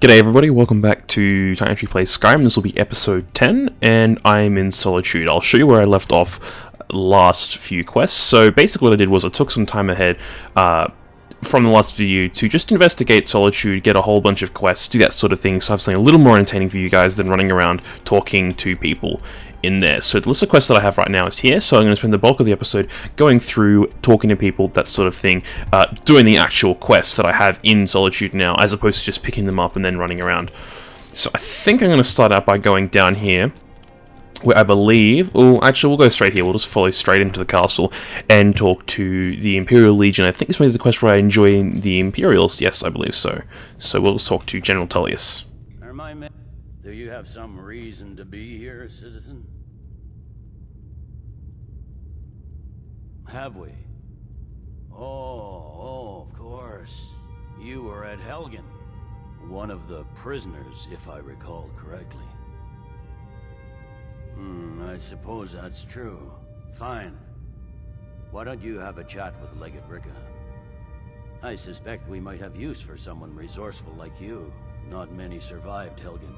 G'day everybody, welcome back to Tinytree Plays Skyrim. This will be episode 10, and I'm in Solitude. I'll show you where I left off last few quests. So basically what I did was I took some time ahead from the last video to just investigate Solitude, get a whole bunch of quests, do that sort of thing, so I have something a little more entertaining for you guys than running around talking to people in there. So the list of quests that I have right now is here, so I'm going to spend the bulk of the episode going through, talking to people, that sort of thing, doing the actual quests that I have in Solitude now, as opposed to just picking them up and then running around. So I think I'm going to start out by going down here, where I believe, oh, actually we'll go straight here, we'll just follow straight into the castle and talk to the Imperial Legion. I think this may be the quest where I enjoy the Imperials, yes, I believe so. So we'll talk to General Tullius. Do you have some reason to be here, citizen? Have we? Oh, of course. You were at Helgen. One of the prisoners, if I recall correctly. I suppose that's true. Fine. Why don't you have a chat with Legate Ricka? I suspect we might have use for someone resourceful like you. Not many survived Helgen.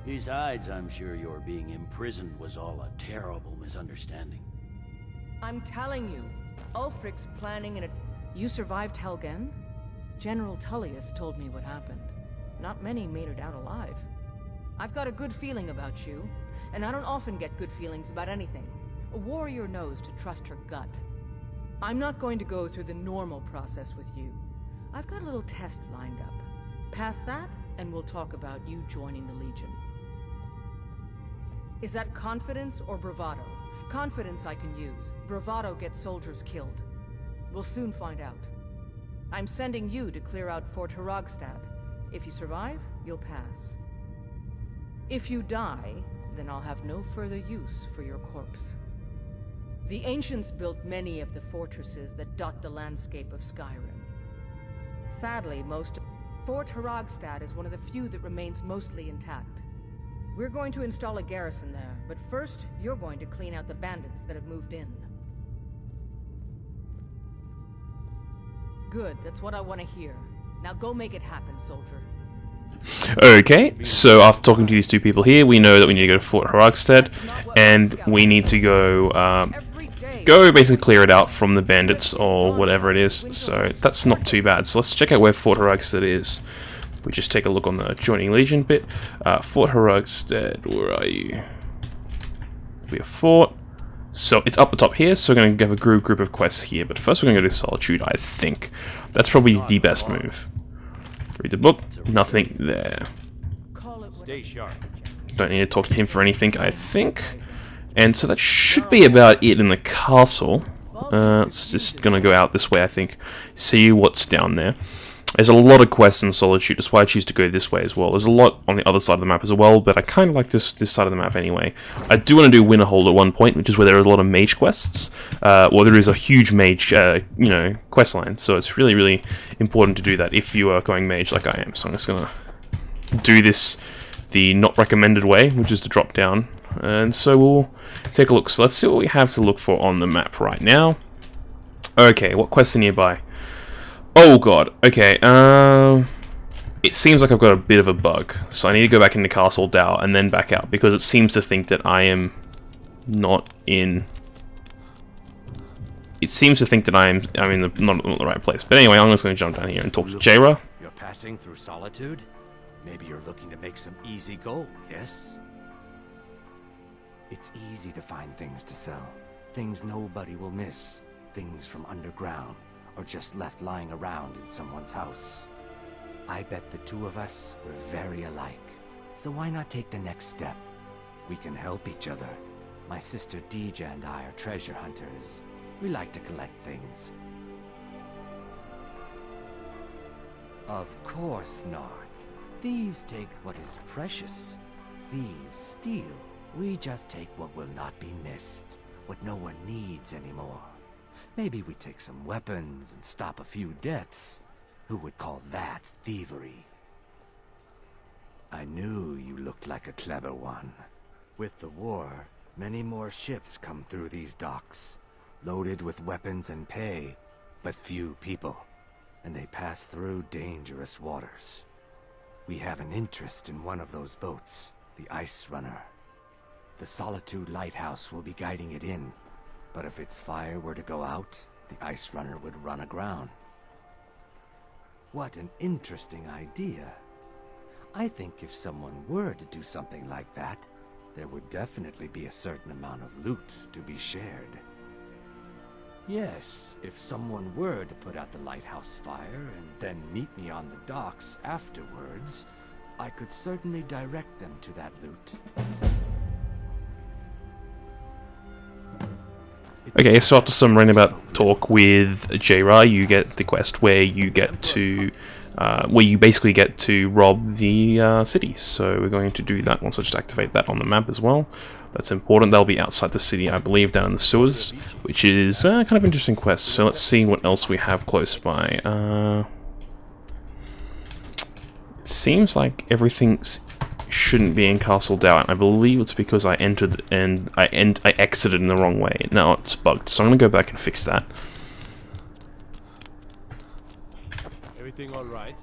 Besides, I'm sure your being imprisoned was all a terrible misunderstanding. I'm telling you, Ulfric's planning in a... You survived Helgen? General Tullius told me what happened. Not many made it out alive. I've got a good feeling about you, and I don't often get good feelings about anything. A warrior knows to trust her gut. I'm not going to go through the normal process with you. I've got a little test lined up. Pass that, and we'll talk about you joining the Legion. Is that confidence or bravado? Confidence I can use. Bravado gets soldiers killed. We'll soon find out. I'm sending you to clear out Fort Haragstad. If you survive, you'll pass. If you die, then I'll have no further use for your corpse. The ancients built many of the fortresses that dot the landscape of Skyrim. Sadly, Fort Haragstad is one of the few that remains mostly intact. We're going to install a garrison there, but first, you're going to clean out the bandits that have moved in. Good, that's what I want to hear. Now go make it happen, soldier. Okay, so after talking to these two people here, we know that we need to go to Fort Haragstad, and we need to go, basically clear it out from the bandits or whatever it is, so that's not too bad. So let's check out where Fort Haragstad is. We just take a look on the joining Legion bit. Fort Haragstad, where are you? We have fort. So it's up the top here, so we're going to have a group of quests here. But first we're going to go to Solitude, I think. That's probably the best move. Read the book, nothing there. Stay sharp. Don't need to talk to him for anything, I think. And so that should be about it in the castle. It's just going to go out this way, I think. See what's down there. There's a lot of quests in Solitude, that's why I choose to go this way as well. There's a lot on the other side of the map as well, but I kind of like this side of the map anyway. I do want to do Winterhold at one point, which is where there is a lot of mage quests. Well, there is a huge mage, quest line, so it's really, really important to do that if you are going mage like I am. So I'm just going to do this the not recommended way, which is to drop down. And so we'll take a look. So let's see what we have to look for on the map right now. Okay, what quests are nearby? Oh god, okay, it seems like I've got a bit of a bug, so I need to go back into Castle Dow and then back out, because it seems to think that I am not in... It seems to think that I'm in not the right place. But anyway, I'm just going to jump down here and talk to Jaira. You're passing through Solitude? Maybe you're looking to make some easy gold, yes? It's easy to find things to sell. Things nobody will miss. Things from underground. Or just left lying around in someone's house. I bet the two of us were very alike. So why not take the next step? We can help each other. My sister Dija and I are treasure hunters. We like to collect things. Of course not. Thieves take what is precious. Thieves steal. We just take what will not be missed. What no one needs anymore. Maybe we take some weapons and stop a few deaths. Who would call that thievery? I knew you looked like a clever one. With the war, many more ships come through these docks, loaded with weapons and pay, but few people. and they pass through dangerous waters. We have an interest in one of those boats, the Ice Runner. The Solitude Lighthouse will be guiding it in, but if its fire were to go out, the Ice Runner would run aground. What an interesting idea. I think if someone were to do something like that, there would definitely be a certain amount of loot to be shared. Yes, if someone were to put out the lighthouse fire and then meet me on the docks afterwards, I could certainly direct them to that loot. Okay, so after some roundabout talk with J-Ra, you get the quest where you get to, where you basically get to rob the city. So we're going to do that once I just activate that on the map as well. That's important. They'll be outside the city, I believe, down in the sewers, which is kind of interesting quest. So let's see what else we have close by. It seems like everything's shouldn't be in Castle Down. I believe it's because I entered and I exited in the wrong way. Now it's bugged, so I'm gonna go back and fix that. Everything all right?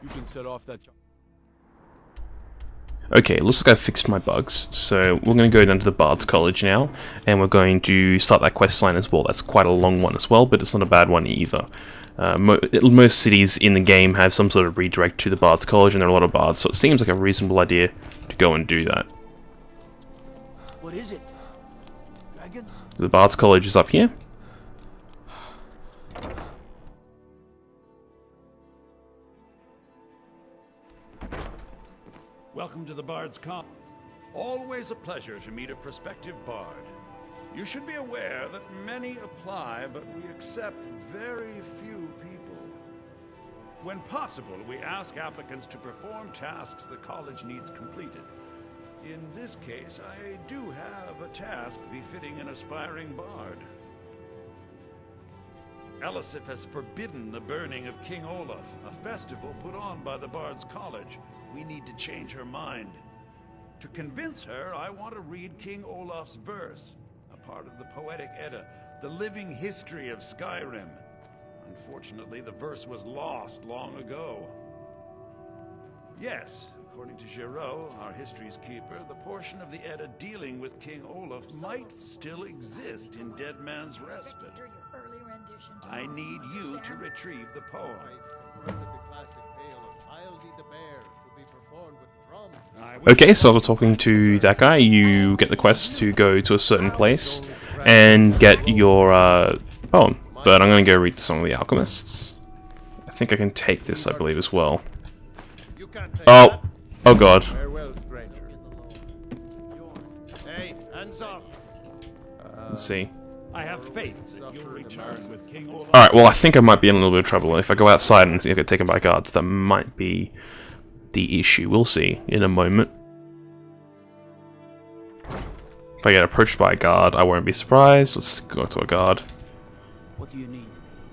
You can set off that. Okay, looks like I fixed my bugs, so we're going to go down to the Bard's College now, and we're going to start that quest line as well. That's quite a long one as well, but it's not a bad one either. Most cities in the game have some sort of redirect to the Bard's College, and there are a lot of bards, so it seems like a reasonable idea to go and do that. What is it? Dragons? The Bard's College is up here. Welcome to the Bard's College. Always a pleasure to meet a prospective bard. You should be aware that many apply, but we accept very few people. When possible, we ask applicants to perform tasks the college needs completed. In this case, I do have a task befitting an aspiring bard. Elisif has forbidden the burning of King Olaf, a festival put on by the Bard's College. We need to change her mind. To convince her, I want to read King Olaf's verse, a part of the Poetic Edda, the living history of Skyrim. Unfortunately, the verse was lost long ago. Yes, according to Giraud, our history's keeper, the portion of the Edda dealing with King Olaf might still exist in Dead Man's Respite. I need you to retrieve the poem. Okay, so after talking to that guy, you get the quest to go to a certain place and get your poem. But I'm going to go read the Song of the Alchemists. I think I can take this, I believe, as well. Oh! Oh god. Let's see. I have faith that you'll return with King Olaf. Alright, well I think I might be in a little bit of trouble. If I go outside and see if I get taken by guards, that might be the issue. We'll see in a moment. If I get approached by a guard, I won't be surprised. Let's go to a guard. What do you need?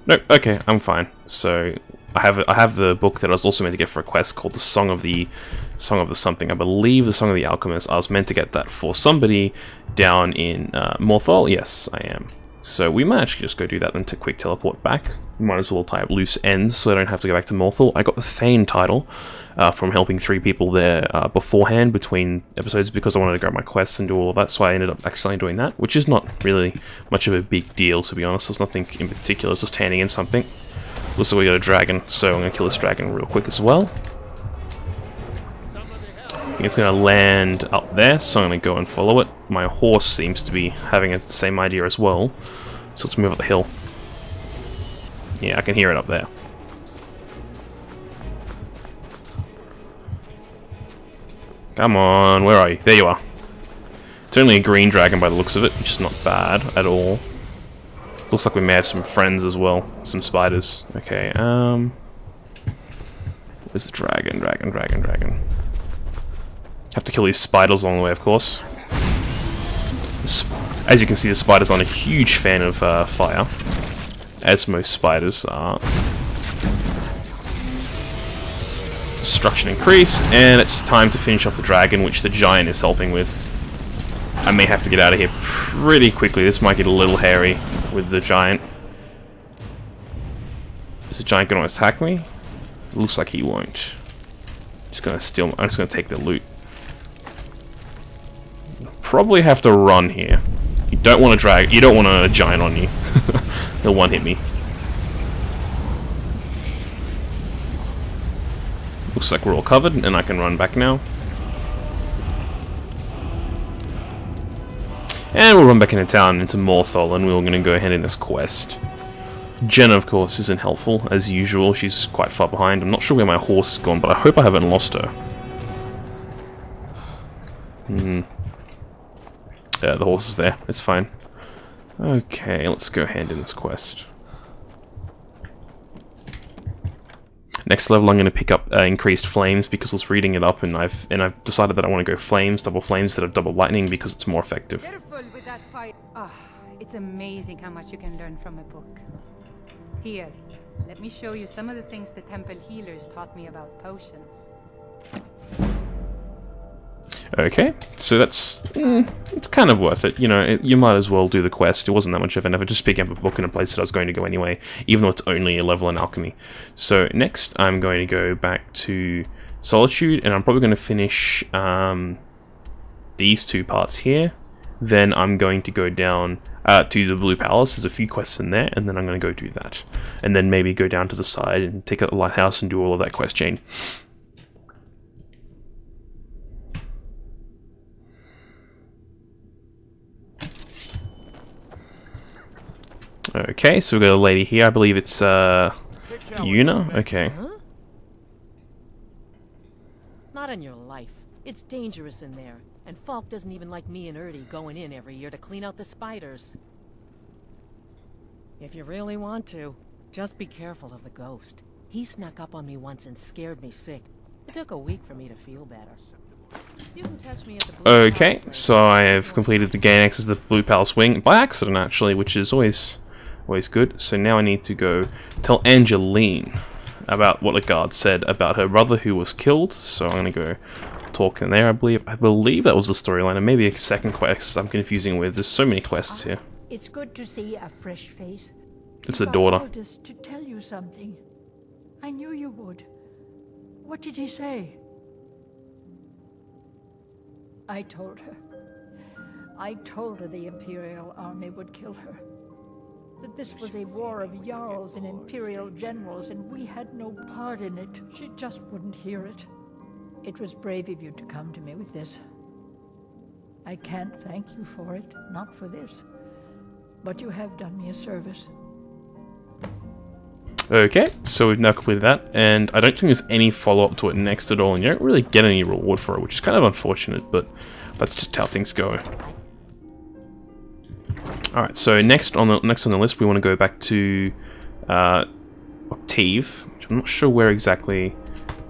Nope, okay, I'm fine. So I have the book that I was also meant to get for a quest called the Song of the something. I believe the Song of the Alchemist. I was meant to get that for somebody down in Morthal. Yes, I am. So we might actually just go do that and to quick teleport back. Might as well tie up loose ends so I don't have to go back to Morthal. I got the Thane title from helping 3 people there beforehand between episodes because I wanted to grab my quests and do all of that, so I ended up accidentally doing that, which is not really much of a big deal, to be honest. There's nothing in particular, it's just handing in something. Looks like we got a dragon, so I'm going to kill this dragon real quick as well. I think it's going to land up there, so I'm going to go and follow it. My horse seems to be having the same idea as well, so let's move up the hill. Yeah, I can hear it up there. Come on, where are you? There you are. It's only a green dragon by the looks of it, which is not bad at all. Looks like we may have some friends as well. Some spiders. Okay, where's the dragon? Dragon. Have to kill these spiders along the way, of course. As you can see, the spiders aren't a huge fan of fire, as most spiders are. destruction increased, and it's time to finish off the dragon, which the giant is helping with. I may have to get out of here pretty quickly. This might get a little hairy with the giant. Is the giant going to attack me? It looks like he won't. Just gonna steal. I'm just gonna take the loot. Probably have to run here. You don't want to drag. You don't want a giant on you. He'll one hit me. Looks like we're all covered, and I can run back now. And we'll run back into town, into Morthal, and we're going to go ahead in this quest. Jenna, of course, isn't helpful, as usual. She's quite far behind. I'm not sure where my horse has gone, but I hope I haven't lost her. Yeah, the horse is there. It's fine. Okay, let's go ahead in this quest. Next level, I'm going to pick up increased flames because I was reading it up, and I've decided that I want to go flames, double flames instead of double lightning because it's more effective. Careful with that fire. Ah, it's amazing how much you can learn from a book. Here, let me show you some of the things the temple healers taught me about potions. Okay, so that's it's kind of worth it. You know, you might as well do the quest. It wasn't that much of an effort. Just picking up a book in a place that I was going to go anyway, even though it's only a level in alchemy. So next, I'm going to go back to Solitude, and I'm probably going to finish these two parts here. Then I'm going to go down to the Blue Palace. There's a few quests in there, and then I'm going to go do that. And then maybe go down to the side and take out the lighthouse and do all of that quest chain. Okay, so we've got a lady here. I believe it's Yuna. Okay. Huh? Not in your life. It's dangerous in there, and Falk doesn't even like me and Erdy going in every year to clean out the spiders. If you really want to, just be careful of the ghost. He snuck up on me once and scared me sick. It took a week for me to feel better. You can catch me at the Blue Okay, Palace so I have completed the gain access to the Blue Palace wing by accident, actually, which is always good. So now I need to go tell Angeline about what the guard said about her brother who was killed. So I'm gonna go talk in there. I believe that was the storyline, and maybe a second quest I'm confusing with. There's so many quests here. It's good to see a fresh face. It's the daughter. I told us to tell you something. I knew you would. What did he say? I told her. I told her the Imperial Army would kill her. That this was a war of Jarls and Imperial generals, and we had no part in it. She just wouldn't hear it. It was brave of you to come to me with this. I can't thank you for it, not for this. But you have done me a service. Okay, so we've now completed that, and I don't think there's any follow-up to it next at all, and you don't really get any reward for it, which is kind of unfortunate, but that's just how things go. Alright, so next on the list, we want to go back to Octave, which I'm not sure where exactly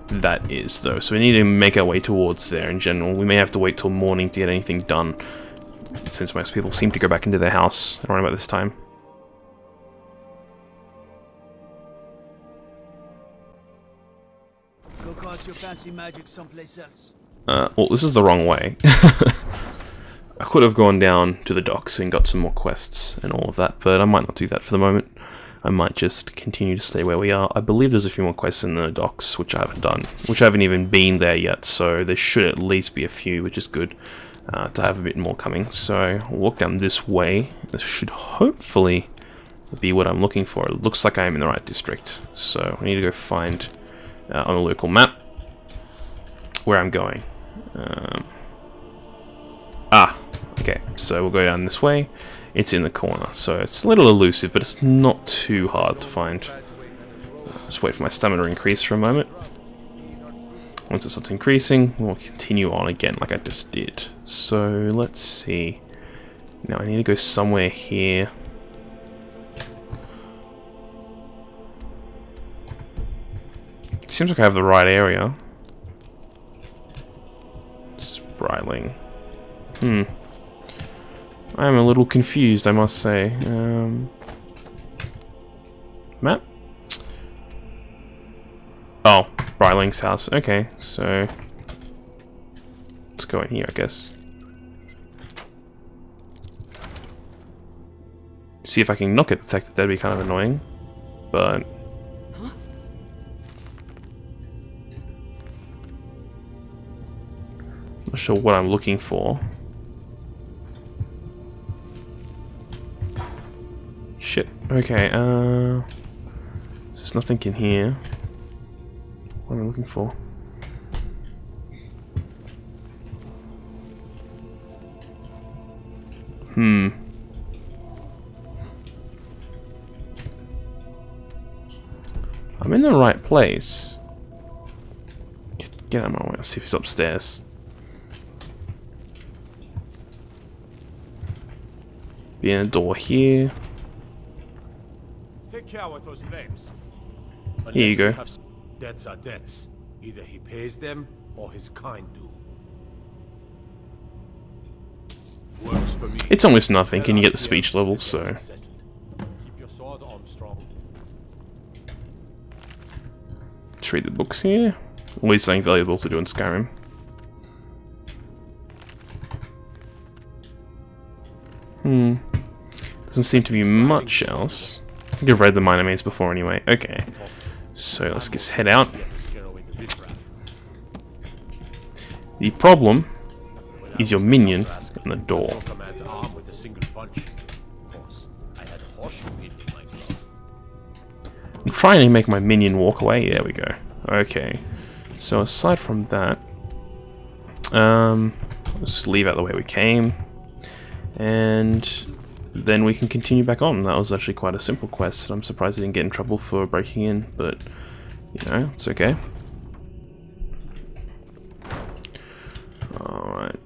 that is, though, so we need to make our way towards there in general. We may have to wait till morning to get anything done, since most people seem to go back into their house around about this time. Go cast your fancy magic someplace else. Well, this is the wrong way. I could have gone down to the docks and got some more quests and all of that, but I might not do that for the moment. I might just continue to stay where we are. I believe there's a few more quests in the docks, which I haven't done, which I haven't even been there yet, so there should at least be a few, which is good to have a bit more coming. So, I'll walk down this way. This should hopefully be what I'm looking for. It looks like I am in the right district, so I need to go find on the local map where I'm going. Okay, so we'll go down this way. It's in the corner, so it's a little elusive, but it's not too hard to find. Just wait for my stamina to increase for a moment. Once it starts increasing, we'll continue on again like I just did. So, let's see. Now I need to go somewhere here. Seems like I have the right area. Spryling. I'm a little confused, I must say. Map? Oh, Bryling's house. Okay, so let's go in here, I guess. See if I can not get detected. That'd be kind of annoying, but not sure what I'm looking for. Shit. Okay. There's nothing in here. What am I looking for? I'm in the right place. Get out of my way. Let's see if he's upstairs. Be in a door here. Take care with those flames. Here you go. Debts are debts. Either he pays them or his kind do. Works for me. It's almost nothing. Can you get the speech level? So Keep your sword arm strong. let's read the books here. Always something valuable to do in Skyrim. Doesn't seem to be much else. I think I've read the minor maze before anyway. Okay. So let's just head out. The problem is your minion on the door. I'm trying to make my minion walk away. There we go. Okay. So aside from that, let's leave out the way we came, and then we can continue back on. That was actually quite a simple quest. I'm surprised I didn't get in trouble for breaking in, but you know, it's okay. Alright.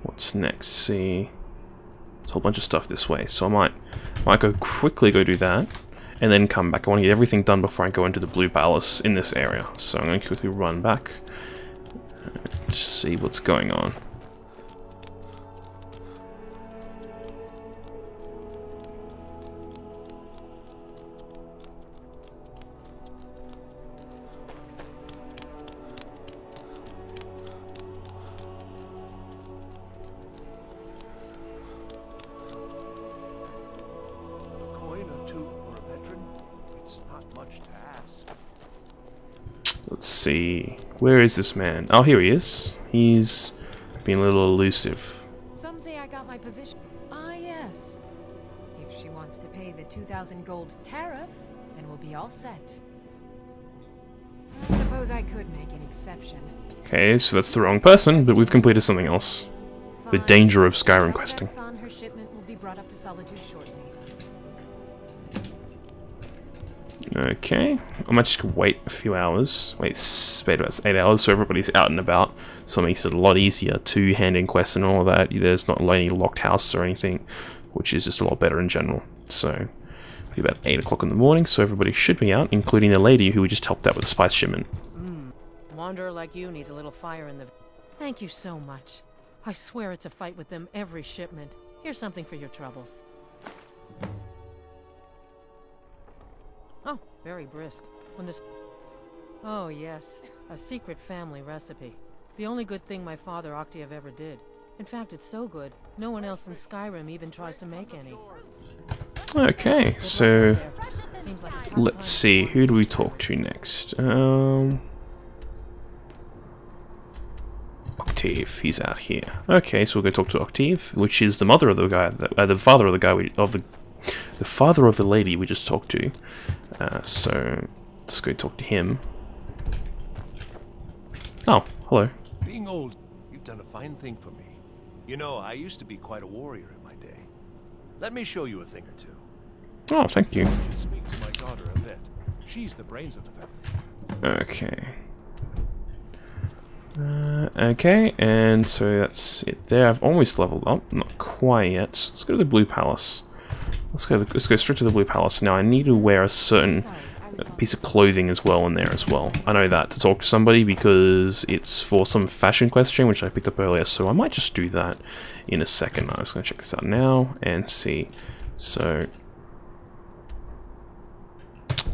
What's next? See, there's a whole bunch of stuff this way, so I might quickly go do that, and then come back. I want to get everything done before I go into the Blue Palace in this area. So I'm going to quickly run back, just see what's going on. Let's see. Where is this man? Oh, here he is. He's being a little elusive. Some say I got my position. Ah, yes. If she wants to pay the 2,000 gold tariff, then we'll be all set. I suppose I could make an exception. Okay, so that's the wrong person, but we've completed something else. The danger of Skyrim questing. Her shipment will be brought up to Solitude shortly. Okay, I might just wait a few hours. Wait about 8 hours, so everybody's out and about. So it makes it a lot easier to hand in quests and all of that. There's not any locked house or anything, which is just a lot better in general. So it'll be about 8 o'clock in the morning, so everybody should be out, including the lady who we just helped out with the spice shipment. Wanderer like you needs a little fire in the... Thank you so much. I swear it's a fight with them every shipment. Here's something for your troubles. Oh, very brisk. When this... Oh, yes. A secret family recipe. The only good thing my father Octave ever did. In fact, it's so good, no one else in Skyrim even tries to make any. Okay, so... let's see, who do we talk to next? Octave, he's out here. Okay, so we'll go talk to Octave, which is the mother of the guy, the father of the guy, the father of the lady we just talked to. So let's go talk to him. Oh, hello. Being old, you've done a fine thing for me. You know, I used to be quite a warrior in my day. Let me show you a thing or two. Oh, thank you. You should speak to my daughter a bit. She's the brains of the family. Okay. Okay, and so that's it there. I've almost leveled up, not quite yet. So let's go to the Blue Palace. Let's go straight to the Blue Palace. Now I need to wear a certain piece of clothing as well in there as well. I know that to talk to somebody because it's for some fashion question which I picked up earlier, so I might just do that in a second. I'm just going to check this out now and see. So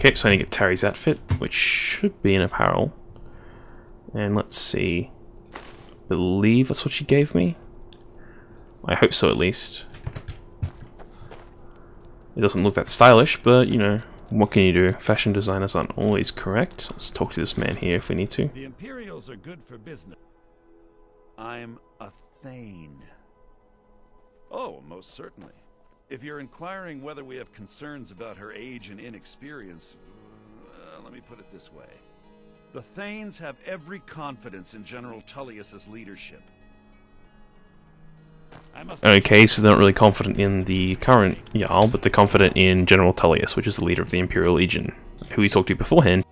Okay, so I need to get Terry's outfit, which should be in apparel. And let's see. I believe that's what she gave me. I hope so, at least. It doesn't look that stylish, but, you know, what can you do? Fashion designers aren't always correct. Let's talk to this man here if we need to. The Imperials are good for business. I'm a Thane. Oh, most certainly. If you're inquiring whether we have concerns about her age and inexperience, let me put it this way. The Thanes have every confidence in General Tullius's leadership. Okay, so they're not really confident in the current Jarl, but they're confident in General Tullius, which is the leader of the Imperial Legion, who we talked to beforehand.